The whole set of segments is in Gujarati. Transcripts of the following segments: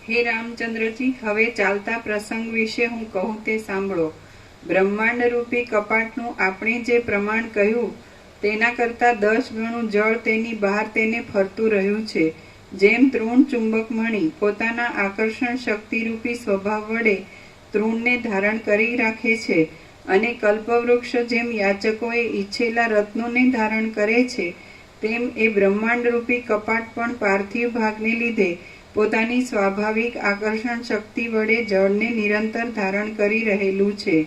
હે રામચંદ્રજી, હવે ચાલતા પ્રસંગ વિશે હું કહું તે સાંભળો. બ્રહ્માંડ રૂપી કપાટનું આપણે જે પ્રમાણ કહ્યું તેના કરતાં 10 ગણું જળ તેની બહાર તેને ફરતું રહ્યું છે. જેમ તૃણ ચુંબક મણી પોતાના આકર્ષણ શક્તિરૂપી સ્વભાવ વડે તૃણને ધારણ કરી રાખે છે અને કલ્પવૃક્ષ જેમ યાચકોએ ઈચ્છેલા રત્નોને ધારણ કરે છે, તેમ એ બ્રહ્માંડ રૂપી કપાટ પણ પાર્થિવ ભાગને લીધે પોતાની સ્વાભાવિક આકર્ષણ શક્તિ વડે જળને નિરંતર ધારણ કરી રહેલું છે.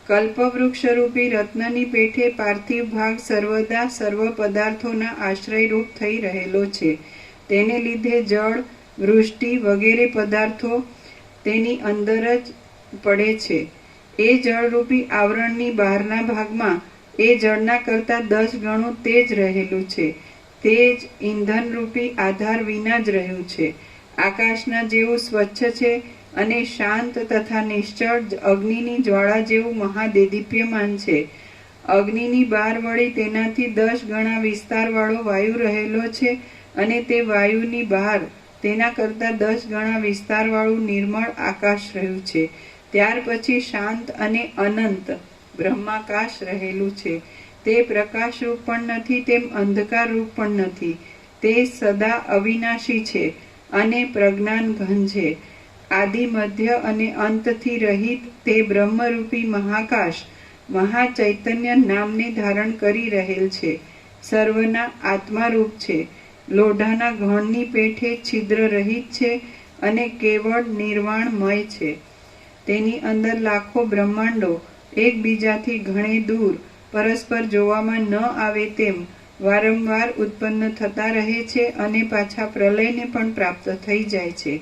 કલ્પવૃક્ષરૂપી રત્નની પેઠે પાર્થિવ ભાગ સર્વદા સર્વ પદાર્થોના આશ્રયરૂપ થઈ રહેલો છે. તેને લીધે જળ, વૃષ્ટિ વગેરે પદાર્થો તેની અંદર જ પડે છે. એ જળરૂપી આવરણની બહારના ભાગમાં એ જળના કરતાં 10 ગણું તેજ રહેલું છે. તે જ ઇંધનરૂપી આધાર વિના જ રહ્યું છે. આકાશના જેવું સ્વચ્છ છે અને શાંત તથા નિશ્ચળ અગ્નિની જ્વાળા જેવું મહાદેદીપ્યમાન છે. અગ્નિની બહાર વળી તેનાથી 10 ગણા વિસ્તારવાળો વાયુ રહેલો છે અને તે વાયુની બહાર તેના કરતાં 10 ગણા વિસ્તારવાળું નિર્મળ આકાશ રહ્યું છે. ત્યાર પછી શાંત અને અનંત બ્રહ્માકાશ રહેલું છે. તે પ્રકાશરૂપ પણ નથી, તેમ અંધકારરૂપ પણ નથી. તે સદા અવિનાશી છે અને પ્રજ્ઞાન ઘન છે. આદિ, મધ્ય અને અંતથી રહિત તે બ્રહ્મરૂપી મહાકાશ મહાચૈતન્ય નામને ધારણ કરી રહેલ છે. સર્વના આત્મારૂપ છે. લોઢાના ઘણની પેઠે છિદ્ર રહિત છે અને કેવળ નિર્વાણમય છે. તેની અંદર લાખો બ્રહ્માંડો એકબીજાથી ઘણે દૂર પરસ્પર જોવામાં ન આવે તેમ વારંવાર ઉત્પન્ન થતા રહે છે અને પાછા પ્રલયને પણ પ્રાપ્ત થઈ જાય છે.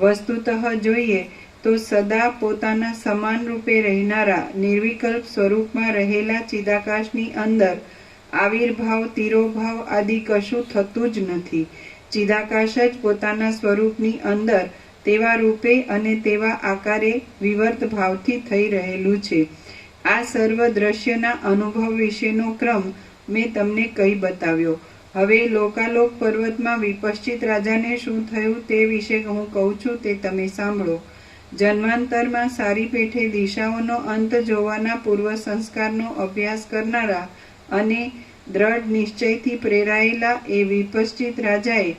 વસ્તુતઃ જોઈએ તો સદા પોતાના સમાન રૂપે રહેનારા નિર્વિકલ્પ સ્વરૂપમાં રહેલા ચિદાકાશની અંદર આવિર્ભાવ, તિરોભાવ આદિ કશું થતું જ નથી. ચિદાકાશ જ પોતાના સ્વરૂપની અંદર તેવા રૂપે અને તેવા આકારે વિવર્ત ભાવથી થઈ રહેલું છે. આ સર્વ દ્રશ્યના અનુભવ વિશેનો ક્રમ મેં તમને કહી બતાવ્યો. હવે લોકાલોક પર્વતમાં વિપશ્ચિત રાજાને શું થયું તે વિશે હું કહું છું, તે તમે સાંભળો. જન્માંતરમાં સારી પેઠે દિશાઓનો અંત જોવાના પૂર્વ સંસ્કારનો અભ્યાસ કરનારા અને દ્રઢ નિશ્ચયથી પ્રેરાયેલા એ વિપશ્ચિત રાજાએ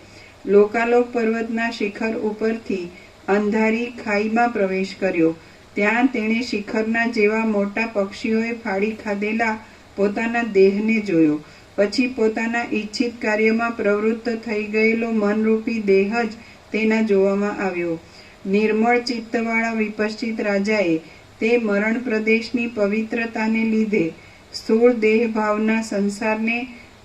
લોકાલોક પર્વતના શિખર ઉપરથી અંધારી ખાઈમાં પ્રવેશ કર્યો. ત્યાં તેણે શિખરના જેવા મોટા પક્ષીઓએ ફાડી ખાધેલા પોતાના દેહને જોયો. પછી પોતાના ઈચ્છિત કાર્યમાં પ્રવૃત્ત થઈ ગયેલો મનરૂપી દેહ જ તેના જોવામાં આવ્યો. નિર્મળ ચિત્તવાળા વિપશ્ચિત રાજાએ તે મરણ પ્રદેશની પવિત્રતાને લીધે સ્થૂળ દેહ ભાવના સંસારને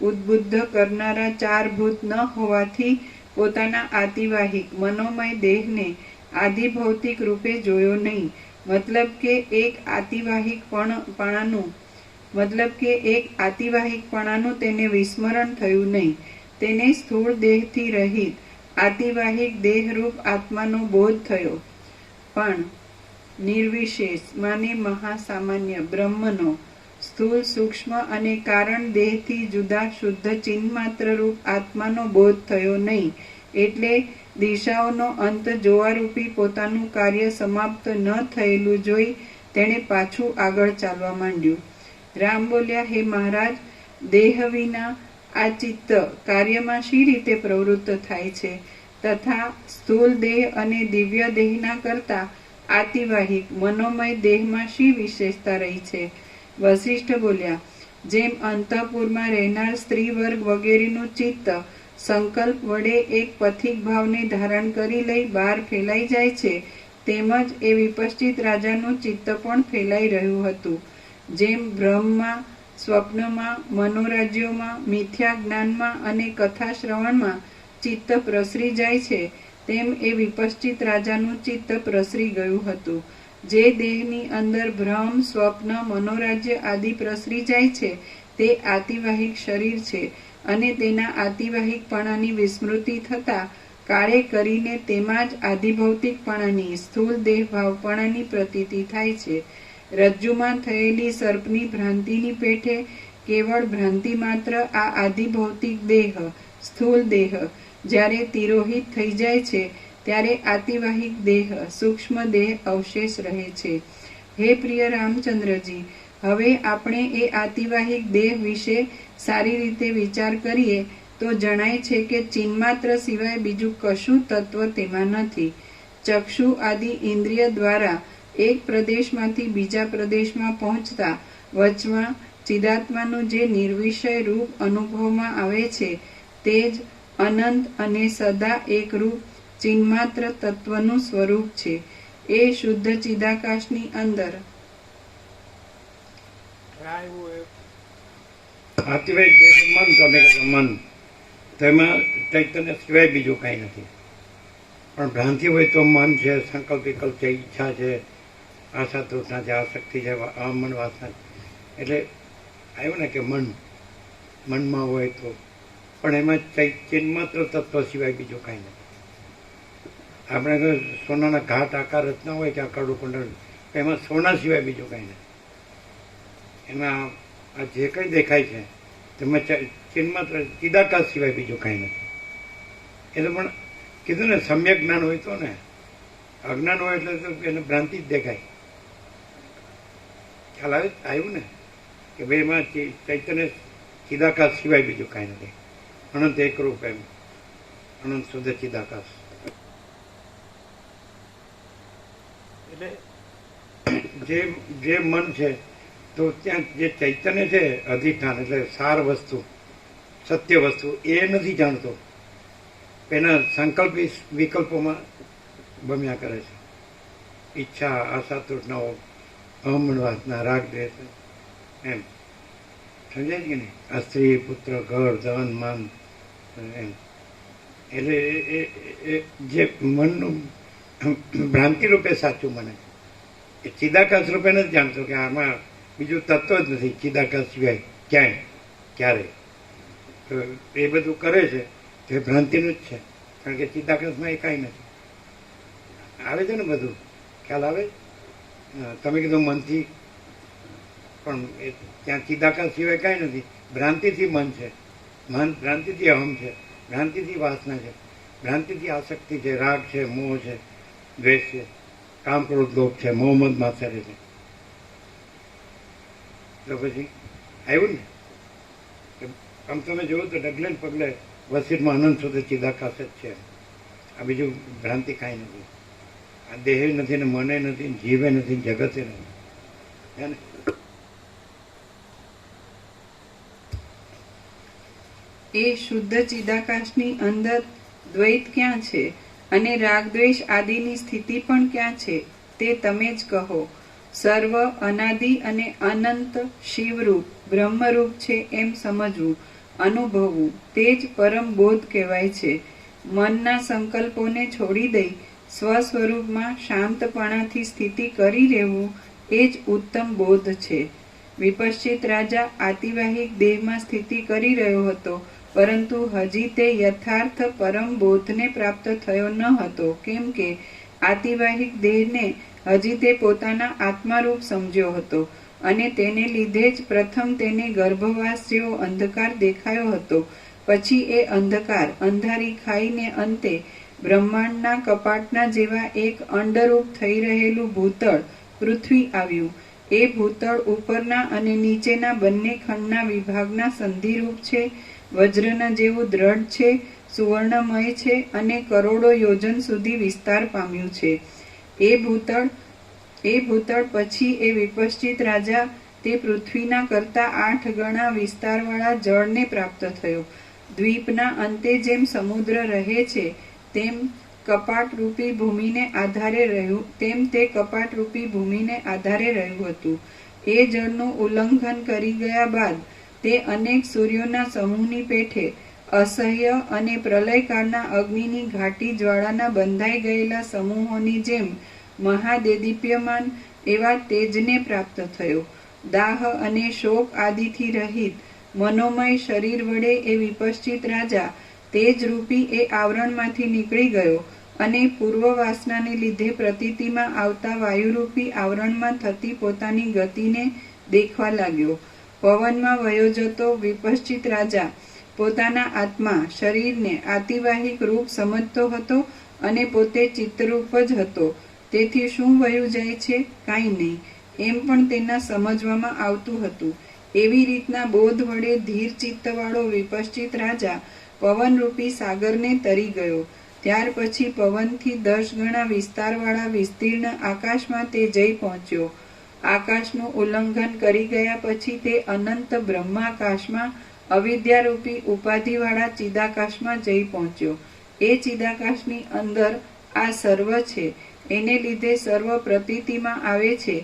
ઉદ્બુદ્ધ કરનારા 4 ભૂત ન હોવાથી પોતાના આતિવાહિક મનોમય દેહને આધિભૌતિક રૂપે જોયો નહીં. મતલબ કે એક આતિવાહિકપણાનું તેને વિસ્મરણ થયું નહીં. તેને સ્થૂળ દેહથી રહિત આતિવાહિક દેહરૂપ આત્માનો બોધ થયો, પણ નિર્વિશેષ માને મહાસામાન્ય બ્રહ્મનો સ્થૂળ, સૂક્ષ્મ અને કારણ દેહથી જુદા શુદ્ધ ચિન્માત્ર રૂપ આત્માનો બોધ થયો નહીં. એટલે દિશાઓનો અંત જોવારૂપી પોતાનું કાર્ય સમાપ્ત ન થયેલું જોઈ તેણે પાછું આગળ ચાલવા માંડ્યું. રામ બોલ્યા, હે મહારાજ, દેહ વિના આ ચિત્ત કાર્યમાં શી રીતે પ્રવૃત્ત થાય છે, તથા સ્થૂળ દેહ અને દિવ્ય દેહના કરતા આતિવાહિક મનોમય દેહમાં શી વિશેષતા રહી છે? વશિષ્ઠ બોલ્યા, જેમ અંતઃપુરમાં રહેનાર સ્ત્રી વર્ગ વગેરેનું ચિત્ત સંકલ્પ વડે એક પથિક ભાવને ધારણ કરી લઈ બહાર ફેલાઈ જાય છે, તેમજ એ વિપશ્ચિત રાજાનું ચિત્ત પણ ફેલાઈ રહ્યું હતું. જેમ ભ્રમમાં, સ્વપ્નમાં, મનોરાજ્યોમાં, મિથ્યા જ્ઞાનમાં અને કથા શ્રવણમાં ચિત્ત પ્રસરી જાય છે, તેમ એ વિપશ્ચિત રાજાનું ચિત્ત પ્રસરી ગયું હતું. જે દેહની અંદર ભ્રમ, સ્વપ્ન, મનોરાજ્ય આદિ પ્રસરી જાય છે તે આતિવાહિક શરીર છે અને તેના આતિવાહિકપણાની વિસ્મૃતિ થતાં કાળે કરીને તેમાં જ આધિભૌતિકપણાની સ્થૂળ દેહ ભાવપણાની પ્રતીતિ થાય છે. રજ્જુમાં થયેલી સર્પની ભ્રાંતિની પેઠે કેવળ ભ્રાંતિ માત્ર આ આધિભૌતિક દેહ, સ્થૂળ દેહ જ્યારે તિરોહિત થઈ જાય છે ત્યારે આતિવાહિક દેહ સૂક્ષ્મ દેહ અવશેષ રહે છે. હે પ્રિય રામચંદ્રજી, હવે આપણે એ આતિવાહિક દેહ વિશે સારી રીતે વિચાર કરીએ તો જણાય છે કે ચિન્માત્ર સિવાય બીજું કશું તત્વ તેમાં નથી. ચક્ષુ આદિ ઇન્દ્રિય દ્વારા એક પ્રદેશમાંથી બીજા પ્રદેશમાં પહોંચતા વચમાં ચિદાત્માનું જે નિર્વિષય રૂપ અનુભવમાં આવે છે તે જ અનંત અને સદા એકરૂપ ચિન્માત્ર તત્વનું સ્વરૂપ છે. એ શુદ્ધ ચિદાકાશની અંદર આતિવાહિક દેહ મન, તમે કીધું મન, તેમાં ચૈતન્ય સિવાય બીજું કાંઈ નથી. પણ ભ્રાંતિ હોય તો મન છે, સંકલ્પ વિકલ્પ છે, ઈચ્છા છે, આશા તૃષ્ણા છે, આસક્તિ છે, મન વાસના, એટલે આવ્યું ને કે મનમાં હોય તો, પણ એમાં ચિન્માત્ર તત્વ સિવાય બીજું કાંઈ નથી. આપણે તો સોનાના ઘાટ આકાર રચના હોય કે આ કડું કુંડળ, એમાં સોના સિવાય બીજું કાંઈ નથી. એમાં આ જે કંઈ દેખાય છે તેમાં ચિન્માત્ર ચિદાકાશ સિવાય બીજું કાંઈ નથી. એટલે પણ કીધું ને સમ્યક જ્ઞાન હોય તો ને, અજ્ઞાન હોય એટલે તો એને ભ્રાંતિ જ દેખાય. ખ્યાલ આવ્યું ને કે ભાઈ એમાં ચૈતન્ય ચિદાકાશ સિવાય બીજું કાંઈ નથી. અનંત એકરૂપ, એમ અનંત શુદ્ધ ચિદાકાશ. એટલે જે મન છે તો ત્યાં જે ચૈતન્ય છે અધિષ્ઠાન, એટલે સાર વસ્તુ, સત્ય વસ્તુ, એ નથી જાણતો. એના સંકલ્પ વિકલ્પોમાં ભમ્યા કરે છે. ઈચ્છા, આશા તૃષ્ણાઓ, અહમણ વાસના, રાગ દ્વેષ, એમ સમજાય કે નહીં? આ સ્ત્રી, પુત્ર, ઘર, ધન, માન, એમ. એટલે એ જે મનનું ભ્રાંતિ રૂપે સાચું મને, એ ચિદાકાશ રૂપે નથી જાણતો કે આમાં બીજું તત્વ જ નથી ચિદાકાશ સિવાય ક્યાંય ક્યારેય. તો એ બધું કરે છે તો એ ભ્રાંતિનું જ છે, કારણ કે ચિદાકાશમાં એ કાંઈ નથી. આવે છે ને બધું ખ્યાલ આવે? તમે કીધું મનથી, પણ એ ત્યાં ચિદાકાશ સિવાય કાંઈ નથી. ભ્રાંતિથી મન છે, ભ્રાંતિથી અહમ છે, ભ્રાંતિથી વાસના છે, ભ્રાંતિથી આસક્તિ છે, રાગ છે, મોહ છે, દ્વેષ છે, કામ, ક્રોધ, લોભ છે, મોહમ્મદ માત્સર્ય છે. તો પછી આવ્યું ને આમ તમે જુઓ તો ડગલે પગલે વસીરમાં અનંત સુધી ચિદાકાશ જ છે. આ બીજું ભ્રાંતિ કાંઈ નથી. આ દેહ નથી ને મને નથી, જીવે નથી, જગતે નથી. હે ને? એ શુદ્ધ ચિદાકાશની અંદર દ્વૈત ક્યાં છે અને રાગદ્વેષ આદિની સ્થિતિ પણ ક્યાં છે તે તમે જ કહો. સર્વ અનાદિ અને અનંત શિવરૂપ બ્રહ્મરૂપ છે એમ સમજવું, અનુભવવું, તે જ પરમ બોધ કહેવાય છે. મનના સંકલ્પોને છોડી દઈ સ્વસ્વરૂપમાં શાંતપણાથી સ્થિતિ કરી રહેવું એ જ ઉત્તમ બોધ છે. વિપશ્ચિત રાજા આતિવાહિક દેહમાં સ્થિતિ કરી રહ્યો હતો, પરંતુ હજી તે યથાર્થ પરમ બોધને પ્રાપ્ત થયો ન હતો, કેમ કે આતિવાહિક દેહને હજી તે પોતાના આત્મારૂપ સમજ્યો હતો અને તેને લીધે જ પ્રથમ તેને ગર્ભવાસ જેવો અંધકાર દેખાયો હતો. પછી એ અંધકાર અંધારી ખાઈને અંતે બ્રહ્માંડના કપાટના જેવા એક અંડરૂપ થઈ રહેલું ભૂતળ પૃથ્વી આવ્યું. એ ભૂતળ ઉપરના અને નીચેના બંને ખંડના વિભાગના સંધિરૂપ છે, વજ્રના જેવું દ્રઢ છે, સુવર્ણમય છે અને કરોડો યોજન સુધી વિસ્તાર પામ્યું છે. એ ભૂતળ પછી એ વિપશ્ચિત રાજા તે પૃથ્વીના કરતા 8 ગણા વિસ્તારવાળા જળને પ્રાપ્ત થયો. દ્વીપના અંતે જેમ સમુદ્ર રહે છે તેમ કપાટરૂપી ભૂમિને આધારે રહ્યું, તેમ તે કપાટરૂપી ભૂમિને આધારે રહ્યું હતું. એ જળનું ઉલ્લંઘન કરી ગયા બાદ તે અનેક સૂર્યોના સમૂહની પેઠે અસહ્ય અને પ્રલયકાળના અગ્નિની ઘાટી જ્વાળાના બંધાઈ ગયેલા સમૂહોની જેમ મહાદેદીપ્યમાન એવા તેજને પ્રાપ્ત થયો. દાહ અને શોક આદિથી રહિત મનોમય શરીર વડે એ વિપશ્ચિત રાજા તેજરૂપી એ આવરણમાંથી નીકળી ગયો અને પૂર્વ વાસનાને લીધે પ્રતીતિમાં આવતા વાયુરૂપી આવરણમાં થતી પોતાની ગતિને દેખવા લાગ્યો. પવનમાં વયો જતો વિપશ્ચિત રાજા પોતાના આત્મા શરીરને આતિવાહિક રૂપ સમજતો હતો અને પોતે ચિત્તરૂપ જ હતો. તેથી શું વયું જાય છે? કાંઈ નહીં, એમ પણ તેના સમજવામાં આવતું હતું. એવી રીતના બોધ વડે ધીર ચિત્તવાળો વિપશ્ચિત રાજા પવનરૂપી સાગરને તરી ગયો. ત્યાર પછી પવનથી 10 ગણા વિસ્તારવાળા વિસ્તીર્ણ આકાશમાં તે જઈ પહોંચ્યો. આકાશનું ઉલ્લંઘન કરી ગયા પછી તે અનંત બ્રહ્માકાશમાં અવિદ્યારૂપી ઉપાધિવાળા ચિદાકાશમાં જઈ પહોંચ્યો. એ ચિદાકાશની અંદર આ સર્વ છે. એને લીધે સર્વ પ્રતીતિમાં આવે છે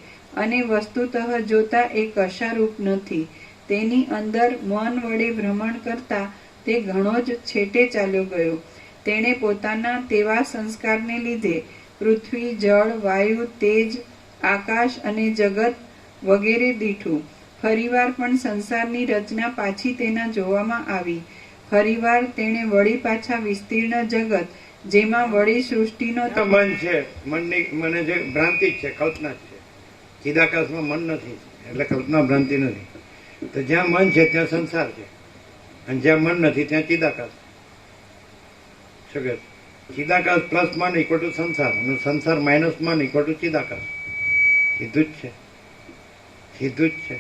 અને વસ્તુતઃ જોતા એ કશારૂપ નથી. તેની અંદર મન વડે ભ્રમણ કરતા તે ઘણો જ છેટે ચાલ્યો ગયો. તેણે પોતાના તેવા સંસ્કારને લીધે પૃથ્વી, જળ, વાયુ, તેજ, આકાશ અને જગત વગેરે દીઠું. ફરીવાર પણ સંસારની રચના પાછી તેના જોવામાં આવી. ફરીવાર તેણે વળી પાછા વિસ્તીર્ણ જગત, જેમાં વળી સૃષ્ટિનો મન છે, મને જે ભ્રાંતિ જ છે, કલ્પના જ છે. ચિદાકાશમાં મન નથી, એટલે કલ્પના ભ્રાંતિ નથી. તો જ્યાં મન છે ત્યાં સંસાર છે, અને જ્યાં મન નથી ત્યાં ચિદાકાશ. શું કહે? ચિદાકાશ પ્લસ મન ઇક્વલ ટુ સંસાર, અને સંસાર માઇનસ મન ઇક્વલ ટુ ચિદાકાશ. સીધું જ છે, સીધું જ છે.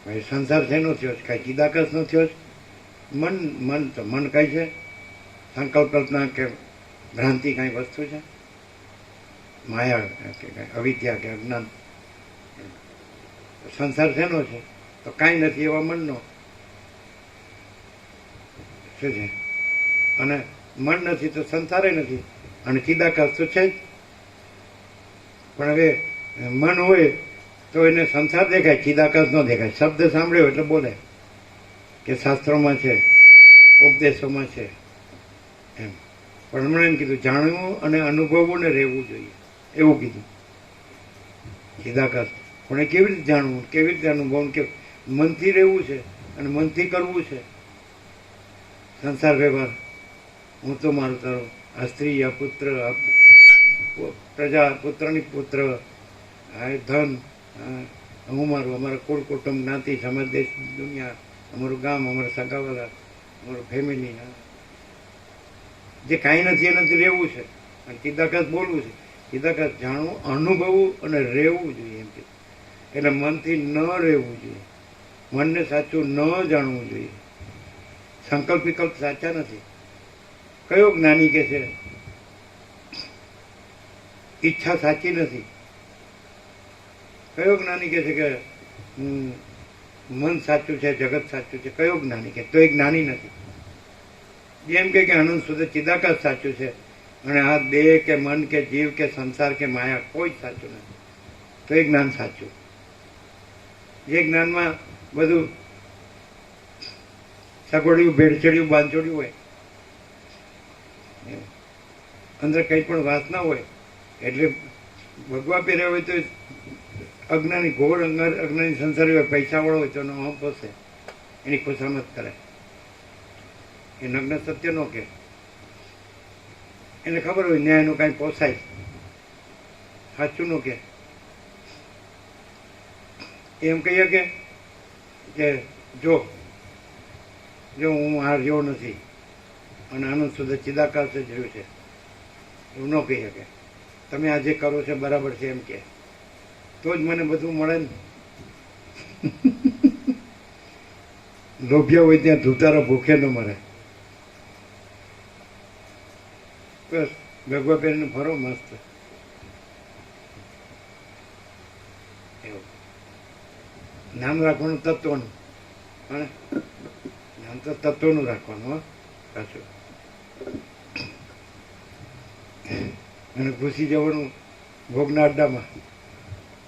ભાઈ સંસાર શેનો થયો છે? કાંઈ ચિદાકાશ નો થયો છે. મન તો મન કઈ છે? સંકલ્પ કલ્પના કે ભ્રાંતિ કઈ વસ્તુ છે? માયા કે અવિદ્યા કે અજ્ઞાન. સંસાર શેનો છે? તો કાંઈ નથી એવા મનનો. શું છે? અને મન નથી તો સંસારે નથી, અને ચિદાકાશ તો છે જ. પણ હવે મન હોય તો એને સંસાર દેખાય, ચિદાકાશ ન દેખાય. શબ્દ સાંભળ્યો એટલે બોલે કે શાસ્ત્રોમાં છે, ઉપદેશોમાં છે એમ. પણ હમણાં એમ કીધું જાણવું અને અનુભવવું ને રહેવું જોઈએ, એવું કીધું. ચિદાકાશ પણ એ કેવી રીતે જાણવું, કેવી રીતે અનુભવવું? કે મનથી રહેવું છે અને મનથી કરવું છે. સંસાર વ્યવહાર, હું તો મારું તારું, આ સ્ત્રી, આ પુત્ર, આ પ્રજા, પુત્રની પુત્ર, આ ધન, હું મારું, અમારા કુળ કુટુંબ, જ્ઞાતિ, સમાજ, દેશ, દુનિયા, અમારું ગામ, અમારા સગાવાલા, અમારું ફેમિલી, જે કાંઈ નથી એનાથી રહેવું છે. અને ચિદાકાશ બોલવું છે. ચિદાકાશ જાણવું, અનુભવવું અને રહેવું જોઈએ એમ કે. એટલે મનથી ન રહેવું જોઈએ, મનને સાચું ન જાણવું જોઈએ. સંકલ્પ વિકલ્પ સાચા નથી. કયો જ્ઞાની કે છે ઈચ્છા સાચી નથી? કયો જ્ઞાની કે છે કે મન સાચું છે, જગત સાચું છે? કયો જ્ઞાની કે? તો એ જ્ઞાની નથી. જેમ કે અનંત સુધી ચિદાકાશ સાચું છે, અને આ દેહ કે મન કે જીવ કે સંસાર કે માયા કોઈ જ સાચું નથી, તો એ જ્ઞાન સાચું. જે જ્ઞાનમાં બધું સગવડિયું, ભેળસેળિયું, બાંધછોડ્યું હોય, અંદર કંઈ પણ વાસના હોય, એટલે ભગવા પહેર્યા હોય તો અજ્ઞાની, ઘોર અજ્ઞાની સંસારી હોય, પૈસાવાળો હોય તો એનો અહમ પોસે, એની ખુશામત કરે. એ નગ્ન સત્ય નો કે. એને ખબર હોય ન્યાયનું કાંઈ પોસાય, સાચું નો કે. એમ કહીએ કે જો હું આ રહ્યો નથી અને આનંદ સુધી ચિદાકાશ જ રહ્યું છે, એવું ન કહી શકે. તમે આ જે કરો છો બરાબર છે એમ કે, તો જ મને બધું મળે ને. લોભિયા હોય ત્યાં ધૂતારા ભૂખે ન મરે. બસ ભગવા પહેરીને ફરો મસ્ત. એવું નામ રાખવાનું તત્વનું, અને નામ તો તત્વનું રાખવાનું. હો પાછું અને ઘૂસી જવાનું ભોગના અડ્ડામાં,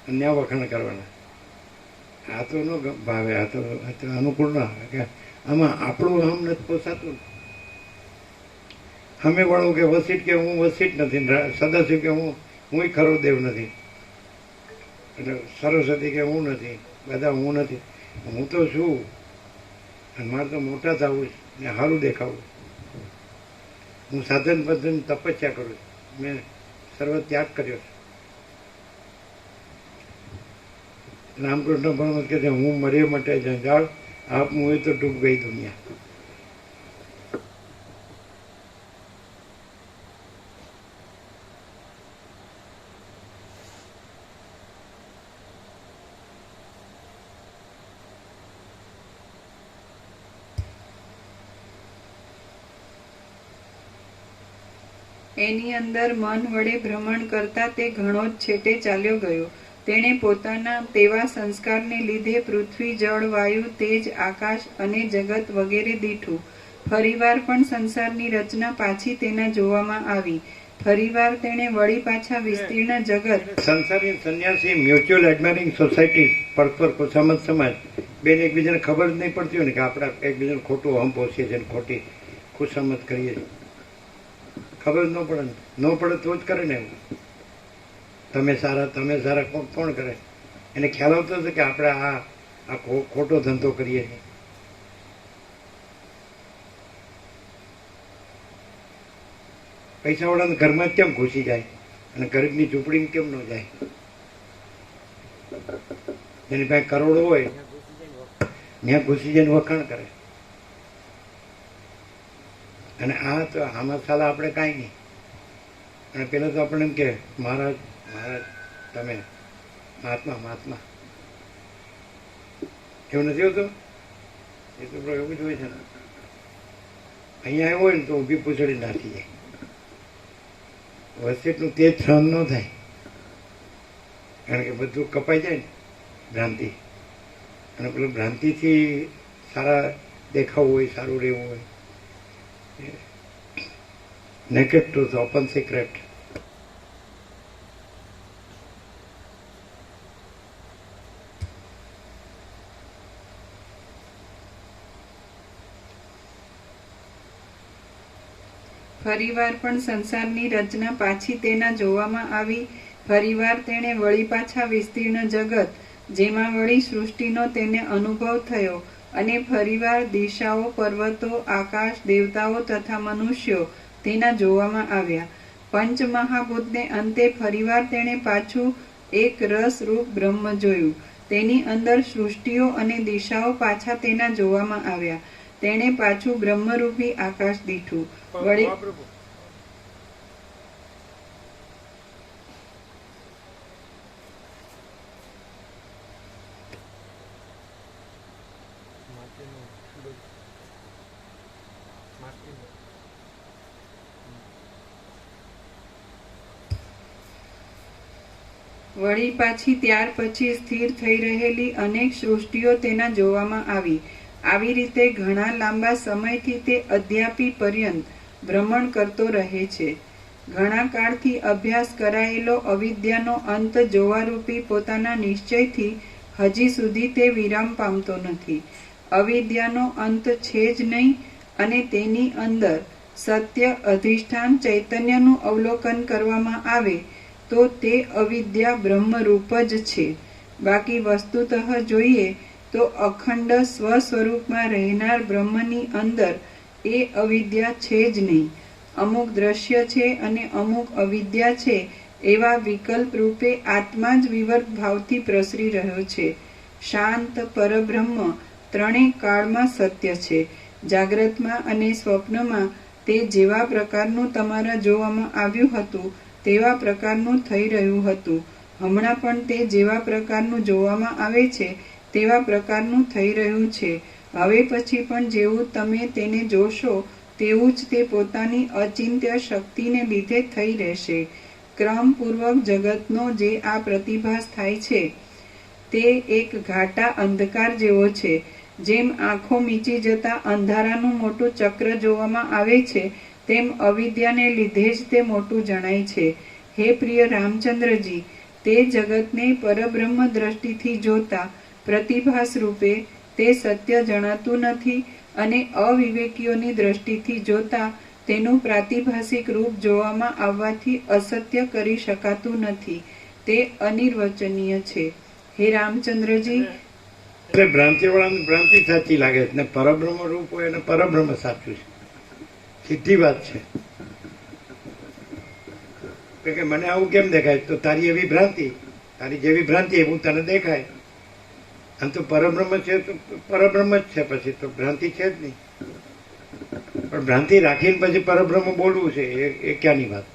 ત્યાં વખાણ કરવાના. આ તો ન ભાવે, આ તો અનુકૂળ ના આવે. કે આમાં આપણું આમ નથી પોસાતું. સામે વાળું કે વસીટ કે હું વસીટ નથી, સદાશિવ કે હું ખરો દેવ નથી, એટલે સરસ્વતી કે હું નથી, બધા હું નથી. હું તો છું, અને મારે તો મોટા થવું ને સારું દેખાવું. હું સાધન પધન તપસ્યા કરું છું, મેં સર્વ ત્યાગ કર્યો છે. રામકૃષ્ણ પરમહંસ કહે છે, હું મરે માટે જંજાળ, આપ મુએ તો ડૂબ ગઈ દુનિયા. એની અંદર મન વડે ભ્રમણ કરતા તે ઘણો જ છેટે ચાલ્યો ગયો. તેણે પોતાના તેવા સંસ્કારને લીધે પૃથ્વી, જળ, વાયુ, તેજ, આકાશ અને જગત વગેરે દીઠું. ફરીવાર પણ સંસારની રચના પાછી તેના જોવામાં આવી. ફરીવાર તેણે વળી પાછા વિસ્તીર્ણ જગત. સંસારી સંન્યાસી મ્યુચ્યુઅલ એડમાયરિંગ સોસાયટી પરસ્પર ખુશામત સમાજ બેન એકબીજાને ખબર જ નહીં પડતી હોય ને કે આપણે એકબીજાને ખોટું હમ પહોંચીએ છીએ ખોટી ખુશામત કરીએ છીએ. ખબર જ ન પડે ને, ન પડે તો જ કરે ને એવું. તમે સારા કોણ કરે? એને ખ્યાલ આવતો હશે કે આપણે આ ખોટો ધંધો કરીએ છીએ. પૈસાવાળાના ઘરમાં કેમ ઘૂસી જાય અને ગરીબની ઝૂંપડીમાં કેમ ન જાય? જેની પાસે કરોડો હોય ત્યાં ઘૂસી જઈને વખાણ કરે. અને આ તો આમાં સાલા આપણે કાંઈ નહીં. અને પેલા તો આપણે એમ કે મહારાજ તમે મહાત્મા એવું નથી હોતું? એ તો એવું જ હોય છે ને. અહીંયા આવ્યો હોય ને તો ઊભી પૂછડી નાખી જાય. વસેટનું તેજ સહન ન થાય, કારણ કે બધું કપાઈ જાય ને ભ્રાંતિ. અને પેલું ભ્રાંતિથી સારા દેખાવું હોય, સારું રહેવું હોય. Naked truth, open secret. ફરીવાર પણ સંસારની રચના પાછી તેના જોવામાં આવી. ફરીવાર તેણે વળી પાછા વિસ્તીર્ણ જગત, જેમાં વળી સૃષ્ટિનો તેને અનુભવ થયો. અને ફરીવાર દિશાઓ, પર્વતો, આકાશ, દેવતાઓ તથા મનુષ્યો તેના જોવામાં આવ્યા. પંચમહાભૂતને અંતે ફરીવાર તેણે પાછું એક રસ રૂપ બ્રહ્મ જોયું. તેની અંદર સૃષ્ટિઓ અને દિશાઓ પાછા તેના જોવામાં આવ્યા. તેણે પાછું બ્રહ્મરૂપી આકાશ દીઠું. વળી પાછી ત્યાર પછી સ્થિર થઈ રહેલી અનેક સૃષ્ટિઓ તેના જોવામાં આવી. આવી રીતે ઘણા લાંબા સમયથી તે અદ્યાપી પર્યંત ભ્રમણ કરતો રહે છે. ઘણા કાળથી અભ્યાસ કરાયેલો અવિદ્યાનો અંત જોવારૂપી પોતાના નિશ્ચયથી હજી સુધી તે વિરામ પામતો નથી. અવિદ્યાનો અંત છે જ નહીં, અને તેની અંદર સત્ય અધિષ્ઠાન ચૈતન્યનું અવલોકન કરવામાં આવે તો તે અવિદ્યા બ્રહ્મરૂપ જ છે. બાકી વસ્તુતઃ જોઈએ તો અખંડ સ્વસ્વરૂપમાં રહેનાર બ્રહ્મની અંદર એ અવિદ્યા છે જ નહીં. અમુક દ્રશ્ય છે અને અમુક અવિદ્યા છે એવા વિકલ્પ રૂપે આત્મા જ વિવર્ત ભાવથી પ્રસરી રહ્યો છે. શાંત પરબ્રહ્મ ત્રણેય કાળમાં સત્ય છે. જાગ્રતમાં અને સ્વપ્નમાં તે જેવા પ્રકારનું તમારા જોવામાં આવ્યું હતું તેવા પ્રકારનું થઈ રહ્યું હતું. હમણાં પણ તે જેવા પ્રકારનું જોવામાં આવે છે તેવા પ્રકારનું થઈ રહ્યું છે. હવે પછી પણ જેવું તમે તેને જોશો તેવું જ તે પોતાની અચિંત્ય શક્તિને લીધે થઈ રહેશે. ક્રમપૂર્વક જગતનો જે આ પ્રતિભાસ થાય છે તે એક ઘાટા અંધકાર જેવો છે. જેમ આંખો મીચી જતા અંધારાનું મોટું ચક્ર જોવામાં આવે છે તેમ અવિદ્યાને લીધે જ તે મોટું જણાય છે. હે પ્રિય રામચંદ્રજી, તે જગતને પરબ્રહ્મ દ્રષ્ટિથી જોતા પ્રતિભાસ રૂપે તે સત્ય જણાતું નથી, અને અવિવેકીઓની દ્રષ્ટિથી જોતા તેનું પ્રાતિભાસિક રૂપ જોવામાં આવવાથી અસત્ય કરી શકાતું નથી. તે અનિર્વચનીય છે. હે રામચંદ્રજી, એટલે ભ્રાંતિવાળાને ભ્રાંતિ સાચી લાગે છે ને પરબ્રહ્મ રૂપ હોય અને પરબ્રહ્મ સાચું છે. સીધી વાત છે કે મને આવું કેમ દેખાય? તો તારી એવી ભ્રાંતિ, તારી જેવી ભ્રાંતિ એવું તને દેખાય. આમ તો પરબ્રહ્મ છે તો પરબ્રહ્મ જ છે, પછી તો ભ્રાંતિ છે જ નહીં. પણ ભ્રાંતિ રાખીને પછી પરબ્રહ્મ બોલવું છે એ ક્યાંની વાત?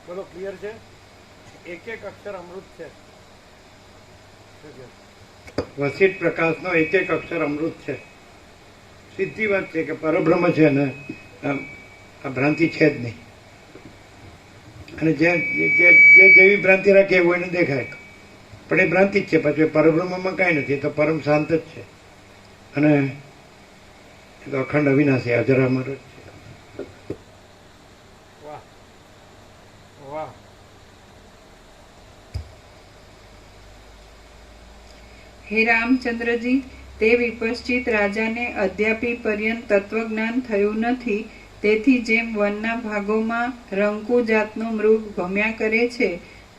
બોલો, ક્લિયર છે? એક એક અક્ષર અમૃત છે. વસિત પ્રકાશનો એક એક અક્ષર અમૃત છે. સીધી વાત છે કે પરબ્રહ્મ છે ને આ ભ્રાંતિ છે જ નહીં. અને જે જેવી ભ્રાંતિ રાખે એવું એને દેખાય, પણ એ ભ્રાંતિ જ છે. પછી પરબ્રહ્મમાં કાંઈ નથી, એ તો પરમ શાંત જ છે અને એ તો અખંડ અવિનાશી અજરામર જ છે. વાહ વાહ. હે રામચંદ્રજી, તે વિપશ્ચિત રાજાને અદ્યાપી પર્યંત તત્વજ્ઞાન થયું નથી. તેથી જેમ વનના ભાગોમાં રંકુ જાતનો મૃગ ભમ્યા કરે છે,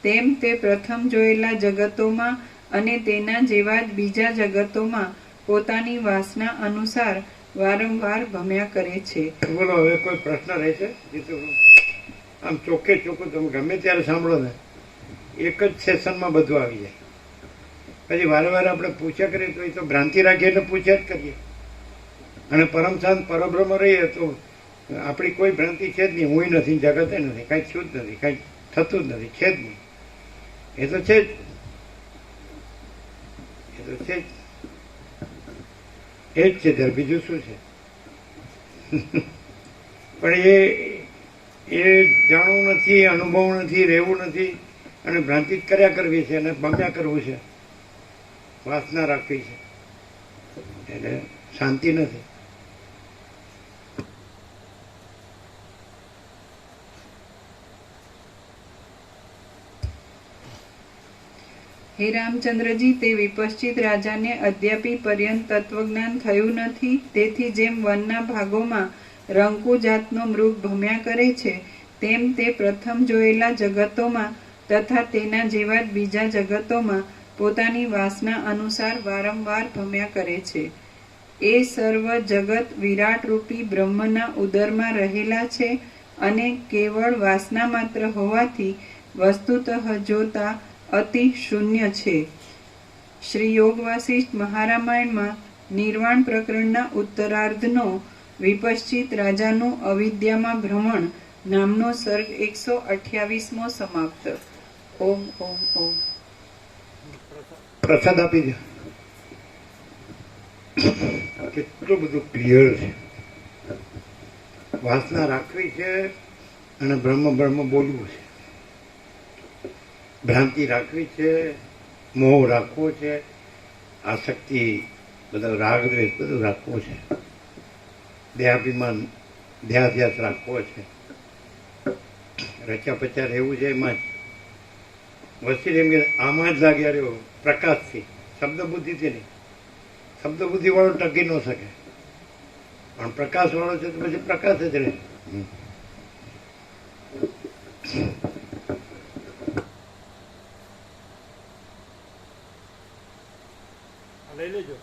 તેમ તે પ્રથમ જોયેલા જગતોમાં અને તેના જેવા જ બીજા જગતોમાં પોતાની વાસના અનુસાર વારંવાર ભમ્યા કરે છે. બોલો, હવે કોઈ પ્રશ્ન રહે છે? આમ ચોખ્ખે ચોખ્ખું તમે ગમે ત્યારે સાંભળો ને, એક જ સેશનમાં બધું આવી જાય. પછી વારે વારે આપણે પૂછ્યા કરીએ તો એ તો ભ્રાંતિ રાખીએ એટલે પૂછ્યા જ કરીએ. અને પરમ શાંત પરબ્રહ્મ રહીએ તો આપણી કોઈ ભ્રાંતિ છે જ નહીં. હું નથી, જગતે નથી, કાંઈ છું જ નથી, કાંઈ થતું જ નથી, છે જ નહીં. એ તો છે જ, એ તો છે જ, એ જ છે. ત્યારે બીજું શું છે? પણ એ જાણવું નથી, અનુભવ નથી, રહેવું નથી અને ભ્રાંતિ જ કર્યા કરવી છે અને બમ્યા કરવું છે, વાસના રાખવી છે, એટલે શાંતિ નથી. હે રામચંદ્રજી, તે વિપશ્ચિત રાજાને અદ્યાપી પર્યંત તત્વજ્ઞાન થયું નથી. તેથી જેમ વનના ભાગોમાં રંકુ જાતનો મૃગ ભમ્યા કરે છે, તેમ તે પ્રથમ જોયેલા જગતોમાં તથા તેના જેવા જ બીજા જગતોમાં પોતાની વાસના અનુસાર વારંવાર ભમ્યા કરે છે. એ સર્વ જગત વિરાટ રૂપી બ્રહ્મના ઉદરમાં રહેલા છે અને કેવળ વાસના માત્ર હોવાથી વસ્તુતઃ જોતા અતિ શૂન્ય છે. શ્રી યોગ વાસિષ્ઠ મહારામાયણમાં નિર્વાણ પ્રકરણના ઉત્તરાર્ધનો વિપશ્ચિત રાજાનું અવિદ્યામાં ભ્રમણ નામનો સર્ગ 128મો સમાપ્ત. ઓમ ઓમ ઓમ. પ્રસાદ આપી દો. કેટલું બધું ક્લિયર છે. વાસના રાખવી છે અને બ્રહ્મ બ્રહ્મ બોલવું છે. ભ્રાંતિ રાખવી છે, મોહ રાખવો છે, આસક્તિ, બધો રાગ દ્વેષ બધું રાખવું છે, દેહાભિમાન દેહાધ્યાસ રાખવો છે, રચ્યા પચ્યા રહેવું છે. એમાં જ વસ્તી એમ કે આમાં જ લાગ્યા રહ્યો પ્રકાશથી, શબ્દ બુદ્ધિથી નહીં. શબ્દ બુદ્ધિ વાળો ટકી ન શકે, પણ પ્રકાશ વાળો છે તો પછી પ્રકાશ જ રહે. લઈ લેજો.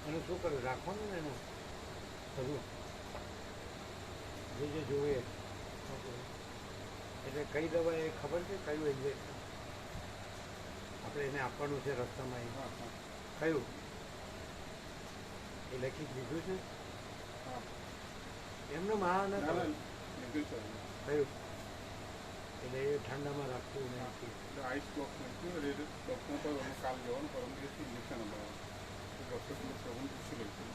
અને શું કરે, રાખવાનું ને એનું બધું જે જોવે. એટલે કઈ દવા એ ખબર છે, કયું ઇન્જેક્શન આપણે એને આપવાનું છે રસ્તામાં? કયું એ લખી દીધું છે એમને? કયું એટલે એ ઠંડામાં રાખવું ને આઈસ બોક્સ નાખ્યું ડૉક્ટર પર કાલ જવાનું, પરમ દિવસથી ઇન્જેક્શન અપાવવાનું. ડૉક્ટર પૂછું લઈશું.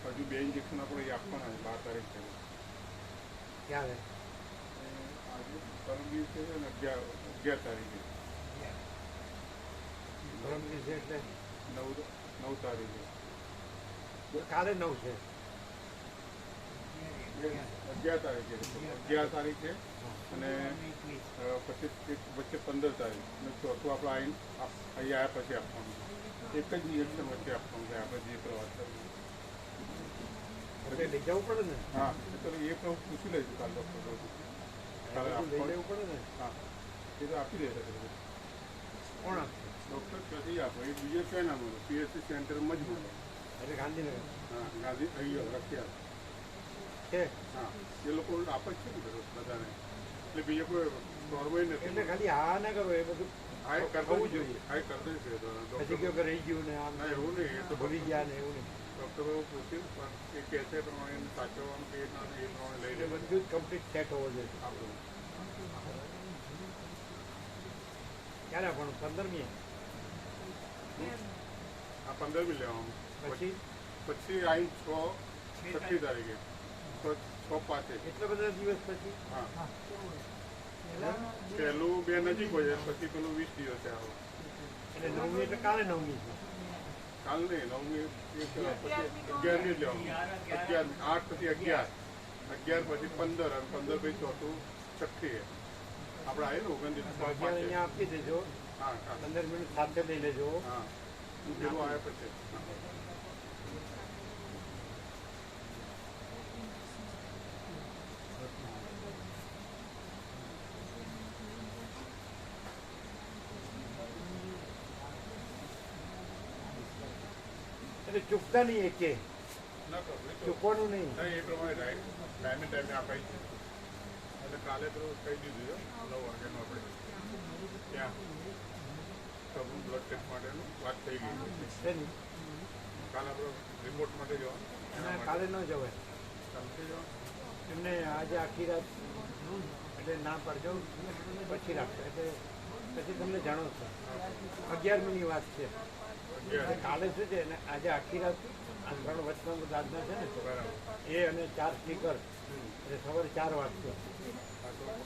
હજુ 2 ઇન્જેક્શન આપણે એ આપવાના છે 12 તારીખ છે. ક્યારે? આજે પરમ દિવસે છે ને 11 તારીખે. પરમ દિવસે એટલે 9 તારીખે. કાલે 9 છે. 11 તારીખે 11 તારીખે અને પછી વચ્ચે 15 તારીખ અને ચોથું આપણે અહીંયા આવ્યા પછી આપવાનું. એક જ ઇન્જેક્શન વચ્ચે આપવાનું છે આપણે જે પ્રવાસ એટલે લઈ જવું પડે ને? હા, તો એ પણ પૂછી લઈશું કાલ ડૉક્ટર. કાલે લઈ જવું પડે ને? હા, એ તો આપી દેશે. કોણ આપશે? ડૉક્ટર ક્યાંથી આપો? એ બીજે ક્યાં ના મળે, પીએચસી સેન્ટરમાં જ મળે. એટલે ગાંધીનગર? હા, ગાંધી અહીંયા રખિયા છે. હા, એ લોકો આપે જ છે ને બધાને, એટલે બીજે કોઈ નોર્મલ નથી. એટલે ખાલી હા ના કરો, એ બધું આ એક થવું જોઈએ. આ એક કરી દઈશ તો પછી કયો કે રહી ગયું ને આમ ના એવું નહીં, એ તો ભૂલી ગયા ને એવું નહીં. ડૉક્ટરો પૂછ્યું પણ એ કહે છે પ્રમાણે એને સાચવવાનું કે ના એ પ્રમાણે લઈ એટલે લેવાનું બધું જ કમ્પ્લીટ સેટ હોવો જોઈએ. આપણું. ક્યારે પણ 15મી આ 15મી લેવાનું પછી પછી આવી 6 તારીખે તો 6/5 એટલા બધા દિવસ પછી હા પહેલું 2 નજીક હોય પછી પેલું 20 દિવસે આવે. એટલે 9મી એટલે કાલે 9મી છે. કાલ નહીં 9મી પછી 11મી જ લેવાનું. 11 8 પછી 11 પછી 15 અને 15 પછી ચોથું છઠ્ઠી આપણે આવી ને 29 11 અહીંયા આપી દેજો. હા હા 15 મિનિટ સાથે લઈ લેજો. હા પેલું આવ્યા પછી એટલે ચૂકતા નહીં એકે, ના problem. ચૂકવાનું નહીં. નહીં, એ પ્રમાણે ટાઈમે અપાય છે એટલે કાલે પેલું કહી દીધું છે 9 વાગ્યાનું આપણે ત્યાં સબનું બ્લડ ટેસ્ટ માટેનું વાત થઈ ગઈ છે. છે ને? કાલે આપણે રિપોર્ટ માટે જવાનું અને કાલે ન જવાય. કાલે જવાનું એમને આજે આખી રાત એટલે ના પાડજો, પછી રાખજો. એટલે પછી તમને જાણો છો 11મીની વાત છે. એટલે કાલે શું છે ને આજે આખી રાત આ 3 વચનામૃત દાદના છે ને બરાબર. એ અને 4 સ્પીકર એટલે સવારે 4 વાગશે.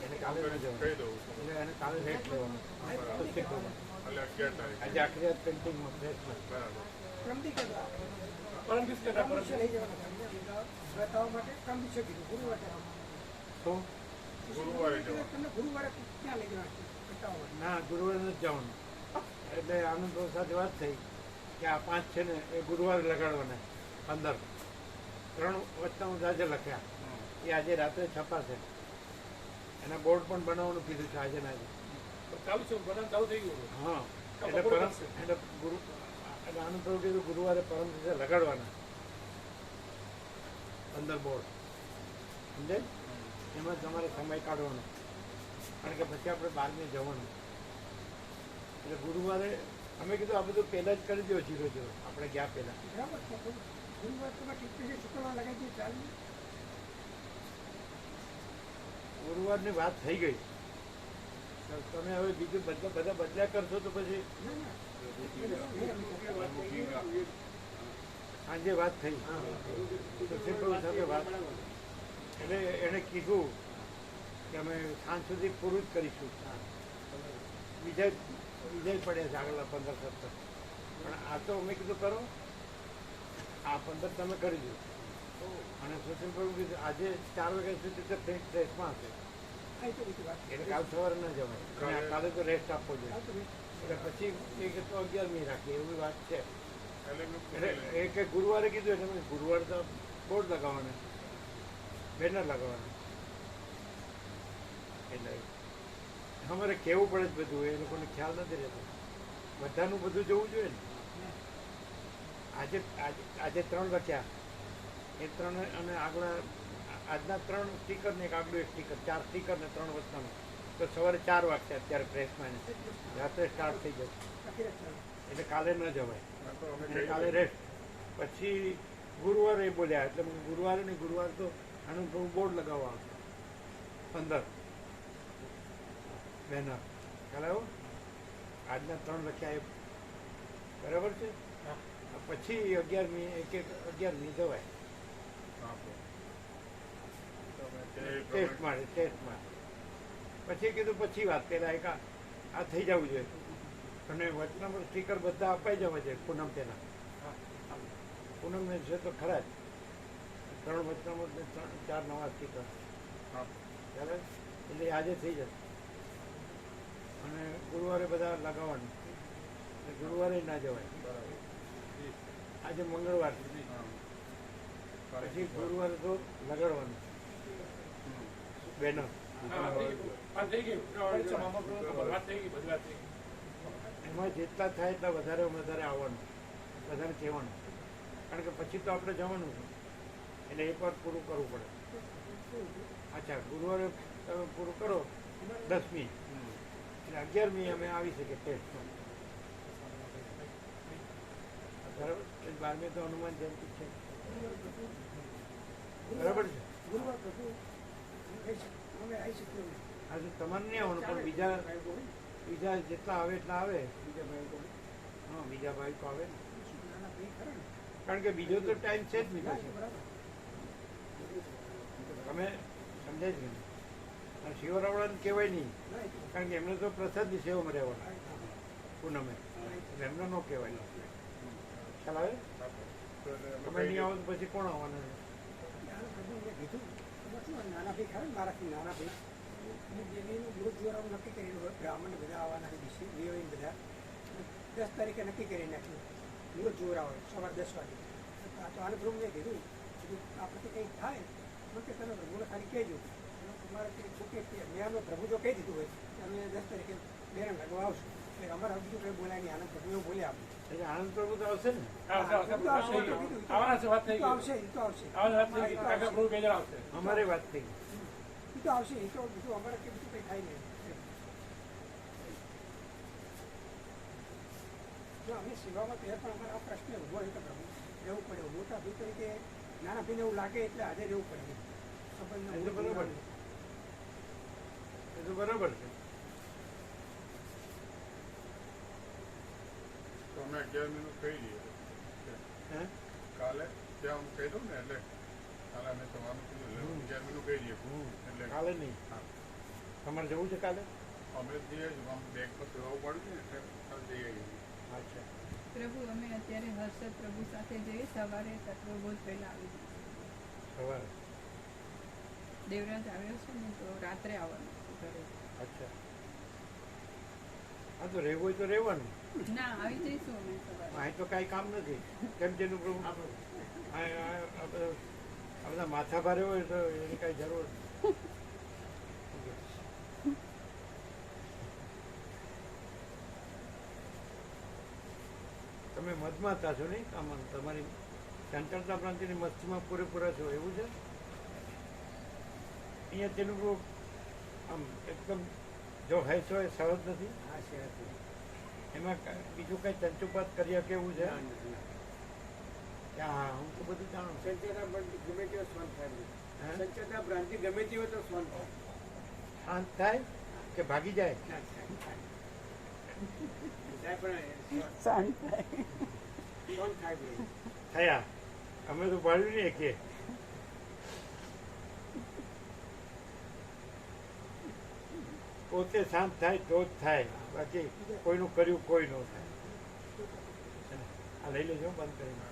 એને કાલે ન જવાનું. કહી દઉં એટલે એને કાલે રેસ્ટ લેવાનું તો શીખવાનું. એટલે 11 તારીખે આજે આખી રાત પેન્ટિંગમાં ફ્રેશમાં. બરાબર. તો ગુરુવારે જવાનું. ના ગુરુવારે નથી જવાનું. એટલે આનંદ સાથે વાત થઈ કે આ 5 છે ને એ ગુરુવારે લગાડવાના 15. 3 વચનામૃત આજે લખ્યા એ આજે રાત્રે છપાશે. એના બોર્ડ પણ બનાવવાનું કીધું છે આજે ને આજે. હા એટલે એટલે ગુરુ એટલે આનંદ પ્રભુ કીધું ગુરુવારે પરમ દિવસે લગાડવાના 15 બોર્ડ. સમજે? એમાં તમારે સમય કાઢવાનો, કારણ કે પછી આપણે 12મી જવાનું. એટલે ગુરુવારે અમે કીધું આ બધું પહેલાં જ કરી દો 0 આપણે ગયા પહેલાં. ગુરુવારની વાત થઈ ગઈ. તમે હવે બીજું બધા બદલ્યા કરશો તો પછી સાંજે વાત થઈ સુશીલભાઈ સાથે વાત. એટલે એણે કીધું કે અમે સાંજ સુધી પૂરું જ કરીશું. બીજા પડે છે આગળના 15-17. પણ આ તો અમે કીધું કરો, આ 15 તમે કરી દો. અને સુશીલભાઈ કીધું આજે 4 વાગ્યા સુધી તો ફ્રેશમાં હશે. એટલે કાલ સવારે ન જવાય અને આ કાલે તો રેસ્ટ આપવો જોઈએ. એટલે પછી એ કે તો 11મી રાખીએ એવી વાત છે. એટલે એ કે ગુરુવારે કીધું એટલે મેં ગુરુવારે તો બોર્ડ લગાવવાના, બેનર લગાવવાના. એટલે અમારે કહેવું પડે જ બધું, એ લોકોને ખ્યાલ નથી રહેતો. બધાનું બધું જોવું જોઈએ ને. આજે 3 લખ્યા, એ 3 અને આગળ આજના 3 સ્ટીકર ને એક આગળ એક સ્ટીકર, 4 સ્ટીકર ને 3 વચનામૃત. તો સવારે 4 વાગશે અત્યારે પ્રેસમાં, રાત્રે સ્ટાર્ટ થઈ જશે. એટલે કાલે ન જવાય, એટલે કાલે રેસ્ટ. પછી ગુરુવારે એ બોલ્યા એટલે ગુરુવારે નહીં, ગુરુવારે તો આનું બોર્ડ લગાવવા આવશે 15 બેનર. ખ્યાલ આવ્યો? આજના 3 લખ્યા એ બરાબર છે. પછી 11મી 11મી જવાય ટેસ્ટ માટે. પછી કીધું પછી વાત પેલા એક આ થઈ જવું જોઈએ. અને વચનામૃત સ્ટીકર બધા અપાઈ જવા છે પૂનમ તેના. પૂનમ છે તો ખરા જ 3 વચનામૃત ને 4 નવા સ્ટીકર. ચાલે એટલે આજે થઈ જશે. અને ગુરુવારે બધા લગાવવાનું. ગુરુવારે ના જવાય. આજે મંગળવાર પછી ગુરુવારે તો લગાડવાનું બેનર. એમાં જેટલા થાય એટલા વધારે આવવાનું, બધાને કહેવાનું. કારણ કે પછી તો આપણે જવાનું છે એટલે એક વાર પૂરું કરવું પડે. અચ્છા ગુરુવારે તમે પૂરું કરો 10મી એટલે 11મી અમે આવી શકીએ ટેસ્ટમાં. બરાબર? 12મી તો હનુમાન જયંતિ છે. બરાબર છે? આજે તમારે નહીં આવવાનું, પણ બીજા જેટલા આવે એટલા આવે. હા, બીજા ભાઈ તો આવે ને, કારણ કે બીજો તો ટાઈમ છે જ નહીં. તમે સમજાય છે ને? શિવરાવળાને કહેવાય નહીં, કારણ કે એમને તો પ્રસાદની સેવામાં રહેવાનું પૂનમે, એટલે એમને ન કહેવાય. ખ્યાલ આવે? તમે નહીં આવો તો પછી કોણ આવવાના છે? નાના ભાઈ ખરા મારાથી નાના ભાઈ દેવીનું મૃત જોરાવ નક્કી કરેલું હોય, બ્રાહ્મણ બધા આવવાના દિવસે દેવી બધા 10 તારીખે નક્કી કરી નાખ્યું મૃત જોરાવ હોય સવારે 10 વાગે. તો આને પ્રભુ મેં કીધું આપણે કંઈક થાય મને કે તમે પ્રભુને ખાલી કહેજો, તમારે કંઈક છૂટે મેં અમે પ્રભુ જો કહી દીધું હોય અમે 10 તારીખે બેરણ ઘટવા આવશું. એટલે અમારે બીજું કંઈ બોલાય નહીં, આનંદ પ્રભુ એવું બોલ્યા આપણે. એટલે આનંદ પ્રભુ તો આવશે ને? આવશે અમારી વાત થઈ ગઈ. એ તો આવશે, એ તો બીજું અમારે કે બીજું કંઈ થાય નહીં. જો અમે સેવામાં ત્યારે પણ અમારે આ પ્રશ્ન ઉભો હોય તો પ્રભુ રહેવું પડે. મોટા ભાઈ તરીકે નાના ભાઈને એવું લાગે એટલે હાજર રહેવું પડે. એ તો બરોબર છે, એ તો બરોબર છે. તો અમે 11મીનું કહી દઈએ. હે? કાલે ત્યાં હું કહી દઉં ને, એટલે કાલે અમે સવારનું કીધું 11મીનું કહી દઈએ. એટલે કાલે નહીં. હા, તમારે જવું છે કાલે? અમે જઈએ જ બેગ પર જોવું પડ્યું ને, એટલે કાલે જઈએ. અચ્છા. પ્રભુ અમે અત્યારે હર્ષદ પ્રભુ સાથે જઈએ. સવારે તત્વબોધ પહેલા આવી જઈએ. સવારે? દેવરાજ આવ્યો છે ને, તો રાત્રે આવવાનું છે ઘરે. અચ્છા. હા, તો રહેવું હોય તો રહેવાનું. ના, આવી જઈશું અમે સવારે. અહીં તો કાંઈ કામ નથી. કેમ જેનું પ્રભુ આ બધા માથા ભારે હોય તો એની કાંઈ જરૂર તમે મધમાતા છો નહીં? આમાં તમારી ચંચળતા પ્રાંતિની મસ્તીમાં પૂરેપૂરા છો, એવું છે? અહીંયા તેનું આમ એકદમ જો હેસ હોય સહજ નથી. એમાં બીજું કઈ તંતુપાત કર્યા કેવું છે? હા, હું તો બધું જાણું છું. સંચેતા ગમે તેવો સ્વન થાય, સંચેતા ભ્રાંતિ ગમે તે હોય તો સ્વન થાય. શાંત થાય કે ભાગી જાય? થયા અમે તો ભાડ્યું નહીં કે પોતે શાંત થાય તો જ થાય, બાકી કોઈનું કર્યું કોઈ ન થાય. આ લઈ લેજો બંધ કરીને.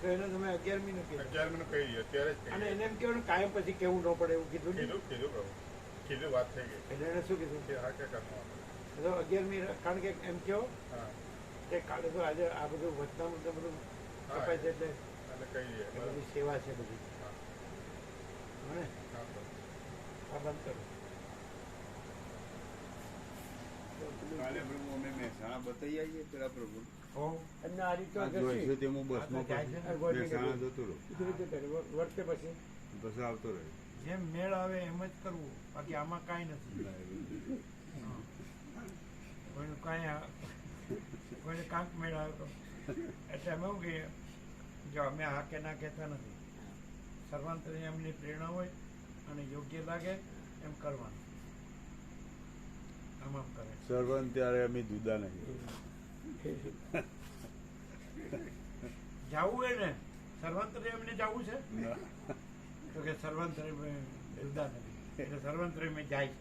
તો એને તમે 11મીનું કીધું. 11મીનું કહી દઈએ, અત્યારે જ કહી અને દઈએ. એને એમ કહેવાનું કાયમ પછી કેવું ન પડે એવું કીધું ને? કીધું કહું, કીધું વાત થઈ ગઈ. એટલે એને શું કીધું? કે હા કે કરવાનું. તો 11મી કારણ કે એમ કહો હા, કે કાલે તો આજે આ બધું વચનામું તો બધું કપાય છે, એટલે એટલે કહી દઈએ. એ બધી સેવા છે બધી. હા, હે? હા, બસ. આ બંધ કરો. કાલે પ્રભુ અમે મહેસાણા બતાવી આવીએ પેલા પ્રભુ એમને આ રીતે આ જોઈશું તે હું બસમાં મહેસાણા જતો રહ્યો વર્તે પછી પછી આવતો રહ્યો જેમ મેળ આવે એમ જ કરવું, બાકી આમાં કાંઈ નથી. કોઈનું કોઈને કાંક મેળ આવે તો એટલે અમે એવું કહીએ, જો અમે હા કે ના કહેતા નથી. સર્વાંતરે એમની પ્રેરણા હોય અને યોગ્ય લાગે એમ કરવાનું. આમ આમ કરે. સર્વન ત્યારે અમે જુદા નહીં. જવું હોય ને સર્વાંતરે એમને જવું છે તો કે સર્વાંતરે જુદા નથી, એટલે સર્વાંતરે મેં જાય છે.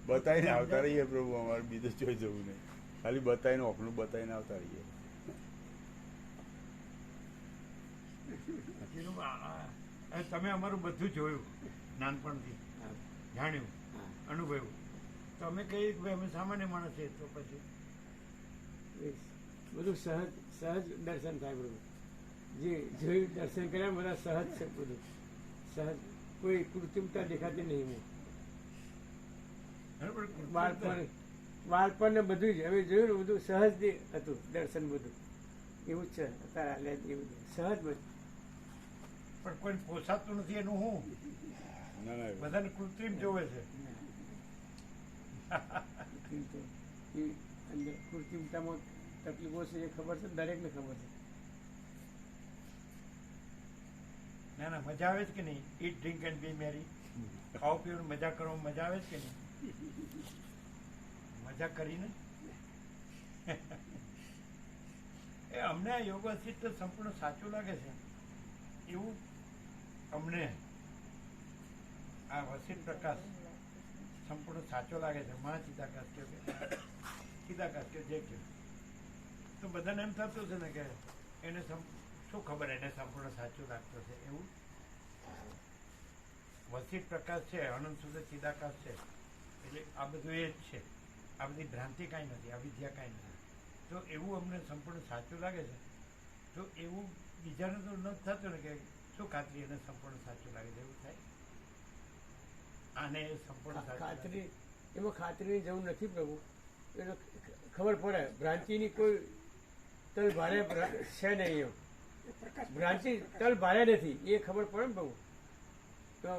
બતાવીને આવતા રહીએ પ્રભુ, અમારે બીજું જોઈ જવું નહીં, ખાલી બતાવીને ઓપનું બતાવીને આવતા રહીએ. તમે અમારું બધું જોયું, નાનપણથી જાણ્યું, અનુભવ્યું, તો અમે કહીએ કે ભાઈ અમે સામાન્ય માણસ છીએ, તો પછી બધું સહજ દર્શન થાય. બધું જે જોયું દર્શન કર્યા બધા સહજ છે, બધું સહજ, કોઈ કૃત્રિમતા દેખાતી નહીં. બાળપણ ને બધું જ હવે જોયું ને, બધું સહજ હતું દર્શન, બધું એવું જ છે અત્યારે. એ બધું સહજ બધું, પણ કોઈ પોસાતું નથી એનું હું ના ના બધાને કૃત્રિમ જોવે છે. કૃત્રિમ તો એ અંદર કૃત્રિમતામાં તકલીફો છે એ ખબર છે દરેકને ખબર છે. ના ના મજા આવે છે કે નહીં? ઈટ ડ્રિંક એન્ડ બી મેરી. ખાઓ પીવું મજા કરો, મજા આવે છે કે નહીં? મજા કરીને એ અમને આ યોગ અસ્તિત્વ સંપૂર્ણ સાચું લાગે છે એવું અમને આ વસીત પ્રકાશ સંપૂર્ણ સાચો લાગે છે. મા ચિદાકાશ કહ્યો કે ચિદાકાશ કહ્યો જે કહ્યો તો બધાને એમ થતું છે ને કે એને શું ખબર એને સંપૂર્ણ સાચું લાગતું છે એવું. વસીત પ્રકાશ છે, અનંત સુધી ચિદાકાશ છે, એટલે આ બધું એ જ છે. આ બધી ભ્રાંતિ કાંઈ નથી, આ વિદ્યા કાંઈ નથી. તો એવું અમને સંપૂર્ણ સાચું લાગે છે. તો એવું બીજાને તો ન થતું ને કે શું ખાતરી એને સંપૂર્ણ સાચું લાગે છે એવું થાય. આને સંપૂર્ણ સાચું ખાતરી એમાં ખાતરીની જરૂર નથી પ્રભુ. એને ખબર પડે ભ્રાંતિની કોઈ તલ ભારે છે નહીં. એમ ભ્રાંતિ તલ ભારે નથી એ ખબર પડે ને પ્રભુ. તો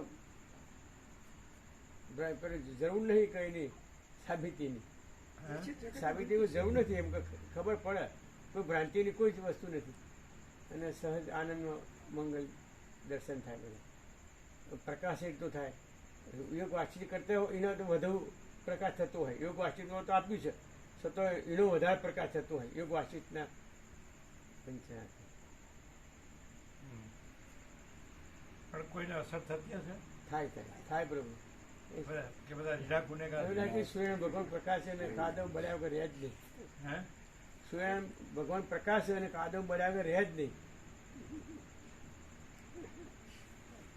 જરૂર નહીં કઈ નહીં સાબિતીની. સાબિતીની જરૂર નથી. એમ ખબર પડે કોઈ ભ્રાંતિની કોઈ જ વસ્તુ નથી અને સહજ આનંદનો મંગલ દર્શન થાય. બધા પ્રકાશિત તો થાય. યોગ વાતચીત કરતા હોય એનો તો વધુ પ્રકાશ થતો હોય. યોગ વાતચીતમાં તો આપ્યું છે છતાં એનો વધારે પ્રકાશ થતો હોય યોગ વાતચીતના પંચાયત. પણ કોઈને અસર થતી હશે થાય થાય પ્રભુ. કે બધા રીડા ગુનેગાર સૂર્ય ભગવાન પ્રકાશ અને કાદવ બળ્યા વગર રહે જ નહીં. હે સૂર્ય ભગવાન પ્રકાશ અને કાદવ બળ્યા વગર રહે જ નહીં.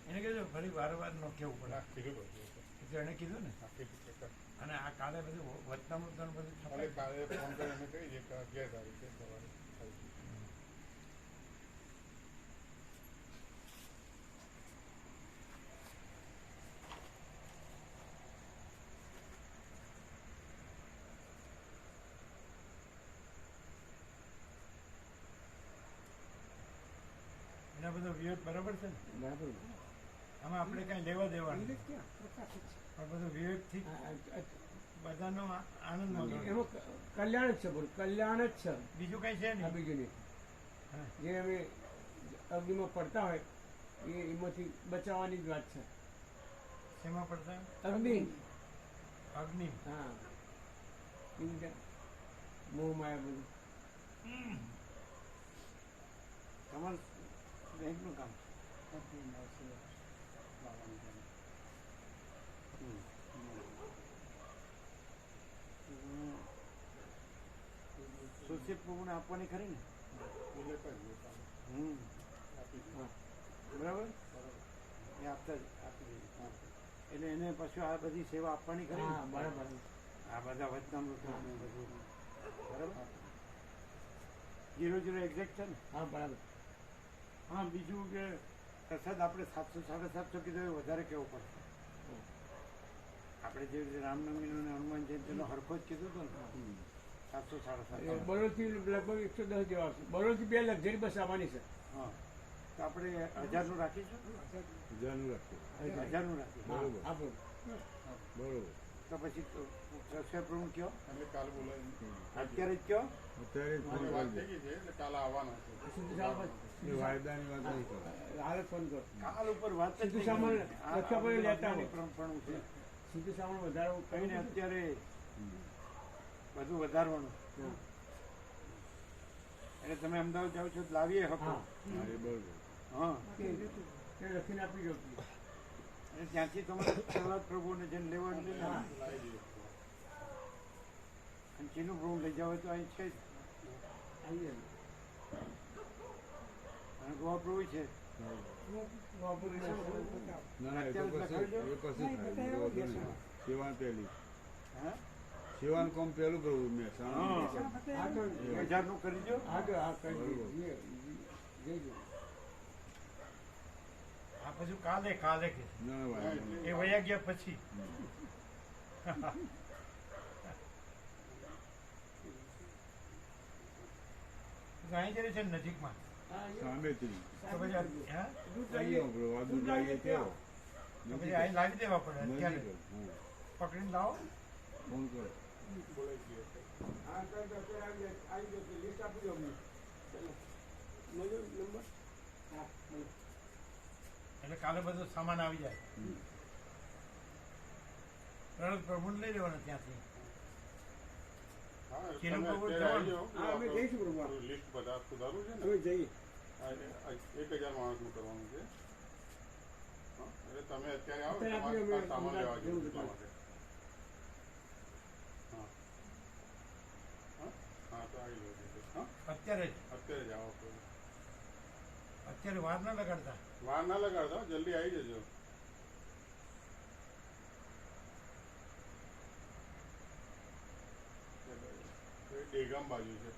એને કહેજો ફરી વારંવાર ન કેવું પડે. કીધું એટલે એને કીધું ને. અને આ કાલે બધું વતનામૃત બધું છપાય. કાલે ફોન કરી અમે કહીએ કે 11 તારીખે સવારે એના બધો વિવેક બરાબર છે ને. બરાબર. આમાં આપણે કઈ લેવા દેવાનું નથી. પણ બધું વિવેકથી બધાનો આનંદ મળે. એમાં કલ્યાણ જ છે બોલ. કલ્યાણ જ છે. બીજું કઈ છે આ નહીં. બીજું નહીં. હા. જે અમે અગ્નિમાં પડતા હોય એમાંથી બચાવવાની જ વાત છે. શેમાં પડતા? અગ્નિ. અગ્નિ. હા મોહ માયા બધું. તમારું બેંકનું કામ સોશિયલ પ્રભુને આપવાની ખરી ને. બરાબર એ આપતા જ આપી એટલે એને પાછું આ બધી સેવા આપવાની ખરી હા ને. બરાબર. આ બધા વચનામૃત બધું બરાબર 0 એક્ઝેક્ટ છે ને. હા બરાબર. હા બીજું કે પ્રસાદ આપણે 700 750 કીધું એ વધારે કેવું પડશે. આપણે જે રીતે રામનવમીનો અને હનુમાન જયંતિનો હરખો જ કીધું હતું ને 700 750. બરોડથી લગભગ 110 જેવા આવશે. બરોડથી 2 લક્ઝરી બસ આવવાની છે. હા તો આપણે 1000નું રાખીશું. 1000નું રાખીએ. 1000નું રાખીએ. બરોબર. આપણું બરોબર. તો પછી રસોઈ પ્રભુ કયો એટલે કાલે બોલાવી અત્યારે જ કયો. અત્યારે જ ફોન વાત કરજો. થઈ ગઈ છે એટલે કાલે આવવાના છે. એ વાયદાની વાત નહીં કરો. હાલ ફોન કરો. કાલ ઉપર વાત જ સીધું થઈ સામાન ગઈ. આ લખ્યા પછી લેતા હોય. પણ છે સીધું સામાન વધારો કહીને અત્યારે બધું વધારવાનું. એટલે તમે અમદાવાદ જાઓ છો તો લાવીએ હકો. હા હા એ બરોબર. હા એ લખીને આપી દો. અને ત્યાંથી તમારે પ્રહલાદ પ્રભુને જેને લેવાનું લઈ હા. લેવાનું. લાવી દઈએ. અને ચીનું પ્રભુ લઈ જાવ તો અહીં છે જ. આવી જાય. અને ગોવા પ્રભુ છે. ના ના એ તો કશું થાય. સેવાન પહેલી. હા સેવાનું કામ પહેલું કરવું મહેસાણા. હા તો 1000નું કરી દો. હા તો હા કરી બરોબર. દઈએ. જઈજો. આ પછી કાલે કાલે કે ના ના વાંધો નહીં. એ વયા ગયા પછી. અહીં જરી છે ને નજીકમાં. સામેથી. તો પછી હા અહીં આપણો વાદુ લાવીએ કેવો. તો પછી અહીં લાવી દેવા પડે અત્યારે નજીક જ. હા. પકડીને લાવો. ફોન કરો. બોલાવી દઈએ. હા સાહેબ અત્યારે આવી જશે લિસ્ટ આપી દો અમને ચાલો મળ્યો નંબર હા મળ્યો એટલે કાલે બધો સામાન આવી જાય. પ્રણવ પ્રભુને લઈ લેવાનો ત્યાંથી. હા, કિરણ તમે બાબુ અત્યારે આવી જવાનું. જાઓ. હા અમે જઈશું પ્રભુ આપણું લિસ્ટ બધા સુધારવું છે ને. અમે જઈએ આ 1000 માણસનું કરવાનું છે. હા, એટલે તમે અત્યારે આવો અત્યારે તમારે આપણે આ સામાન લેવા જવું જેવું છે. એટલા માટે. હા હા હા તો આવી જાઓ. હા અત્યારે જ અત્યારે જ આવો. અત્યારે વાર ના લગાડતા. વાર ના લગાડતા, જલ્દી આવી જજો. એ ડેગામ બાજુ છે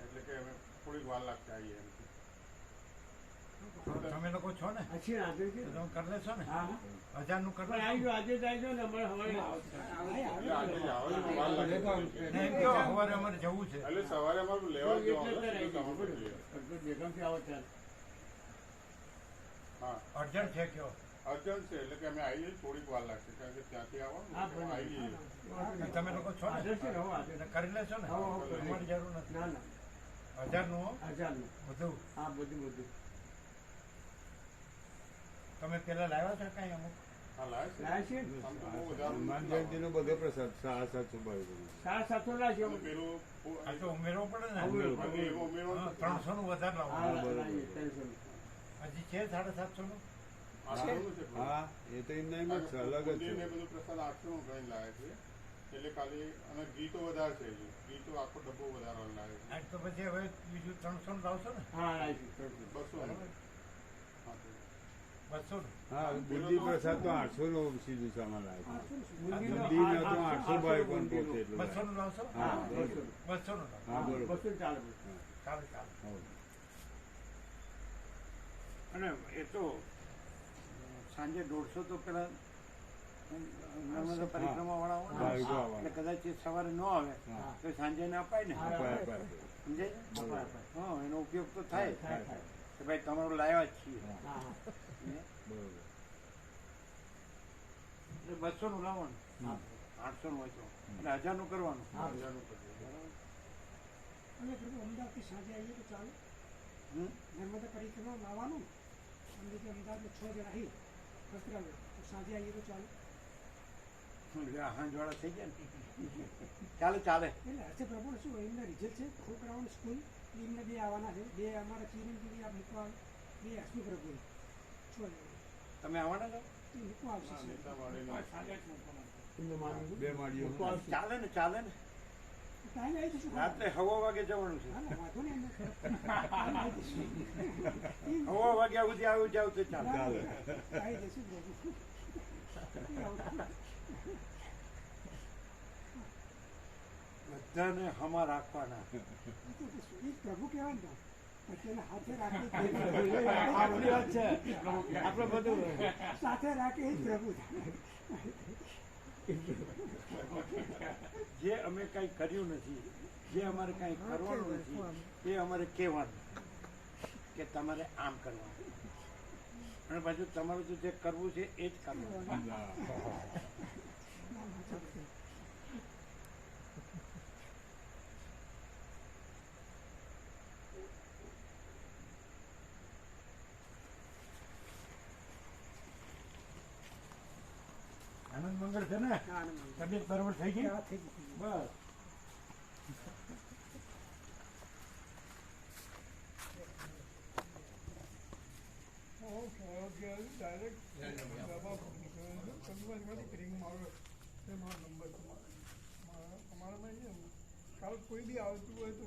એટલે કે અમે થોડીક વાર લાગશે આવીએ એમ. તમે લોકો છો ને અછી આજે છે તો તમે કરી લેશો ને? હા 1000 નું કરી પણ આવી લેશો? ગયો આજે જ આવી ગયો ને અમારે હવે એટલે આજે જ આવો એટલે વાર લાગે. ને એમ કહો, સવારે અમારે જવું છે. એટલે સવારે અમારું લેવા જ જવાનું એટલે છે. અત્યારે સામાન આવી લઈએ. ગયું બેગમથી આવો ત્યારે હા અર્જન્ટ છે કયો? અર્જન્ટ છે એટલે કે અમે આવી જઈએ, થોડીક વાર લાગશે કારણ કે ત્યાંથી આવવાનું હા, એટલે આવી જઈએ. તમે લોકો છો ને હાજર છે ને હવે હાજર એટલે કરી લેશો ને? હા, હા, તમારી જરૂર નથી. ના ના 1000 નું હો, હજારનું બધું. હા બધું તમે પેલા લાવ્યા છો કઈ અમુક? હા લાવે છે. લાવે છે ને? આમ તો બહુ વધારે હનુમાન જયંતિનો બધો પ્રસાદ 750 બધું. 750 લાવશે અને પેલું આ તો ઉમેરવો પડે ને. ઉમેરવો બાકી એવો ઉમેરવાનો હા, નથી. 300 નું વધારે લાવો. હા બરોબર. લાવીએ 300 હજી છે 750 નું. 800 છે. હા એ તો એમના એમ જ છે, અલગ જ બુંદીને છે. બધું પ્રસાદ 800 નું ગણી લાવે છે એટલે ખાલી અને ઘી તો વધારે છે હજુ. ઘી તો આખો ડબ્બો વધારે લાવે છે. આજ તો પછી હવે બીજું 300 નું લાવશો ને? હા લાવીશું 300 200 નું. હા, તો 200 નું. હા બુદ્ધિ પ્રસાદ તો 800 નો સીધું સામાન આવે છે. બુંદીનો બુંદીનો તો 800 800 બાય પણ બુંદીનો. પોતે એટલું 200 નું લાવશો? હા, હા બરોબર. 200 નું લાવો. હા બરોબર. 200 ચાલે ચાલે ચાલે. હા. અને એ તો સાંજે 150 તો પેલા નર્મદા પરિક્રમા વાળા હોય ભાવિકો ને, આવવાના. એટલે કદાચ એ સવારે ન આવે હા. તો સાંજે ને અપાય ને. હા. અપાય, અપાય. સમજાય ને? બરોબર. હા, એનો ઉપયોગ તો થાય થાય થાય કે ભાઈ તમારું લાવ્યા જ છીએ. હા, હા બરોબર. એટલે 200 નું લાવવાનું, હા. 800 નું હોય તો, અને 1000 નું કરવાનું. હા. 1000 નું કરજો. અને પ્રભુ અમદાવાદથી સાંજે આવીએ તો ચાલે હમ? નર્મદા પરિક્રમામાં આવવાનું અમદાવાદ અમદાવાદમાં 6 જણ આવી વસ્ત્રાલય તો સાંજે આવીએ તો ચાલે એટલે આ હાંજવાળા થઈ ગયા ને. ચાલે ચાલે. એટલે હર્ષે પ્રભુ શું એમના રિઝલ્ટ છે છોકરાઓની સ્કૂલ એમને 2 આવવાના છે 2 અમારા ચિરંજીવી આ મૂકવા 2 હસમુખ પ્રભુ 6 જણ તમે આવવાના છો? એ મૂકવા હા, આવશે નેતાવાળીનું. એમને માની બે માળીઓ ચાલે ને ચાલે ને. ટાઈમ આવી જશું રાત્રે 9:30 વાગે જવાનું છે. હા વાંધો નહીં એમને ટાઈમ આવી જશું 9:30 વાગ્યા સુધી આવ્યું જાવ તો ચાલે. ચાલે. આવી જશું પ્રભુ બધાને હમા રાખવાના. એ પ્રભુ કહેવાય ને પછી એને હાથે રાખી આપણી વાત છે આપણે બધું સાથે રાખે એ જ પ્રભુ જે અમે કંઈ કર્યું નથી, જે અમારે કંઈ કરવાનું નથી, એ અમારે કહેવાનું કે તમારે આમ કરવાનું, અને પાછું તમારું તો જે કરવું છે એ જ કરવાનું. આનંદ મંગળ છે ને? તબિયત બરોબર થઈ ગઈ? બસ. કાલ કોઈ બી આવતું હોય તો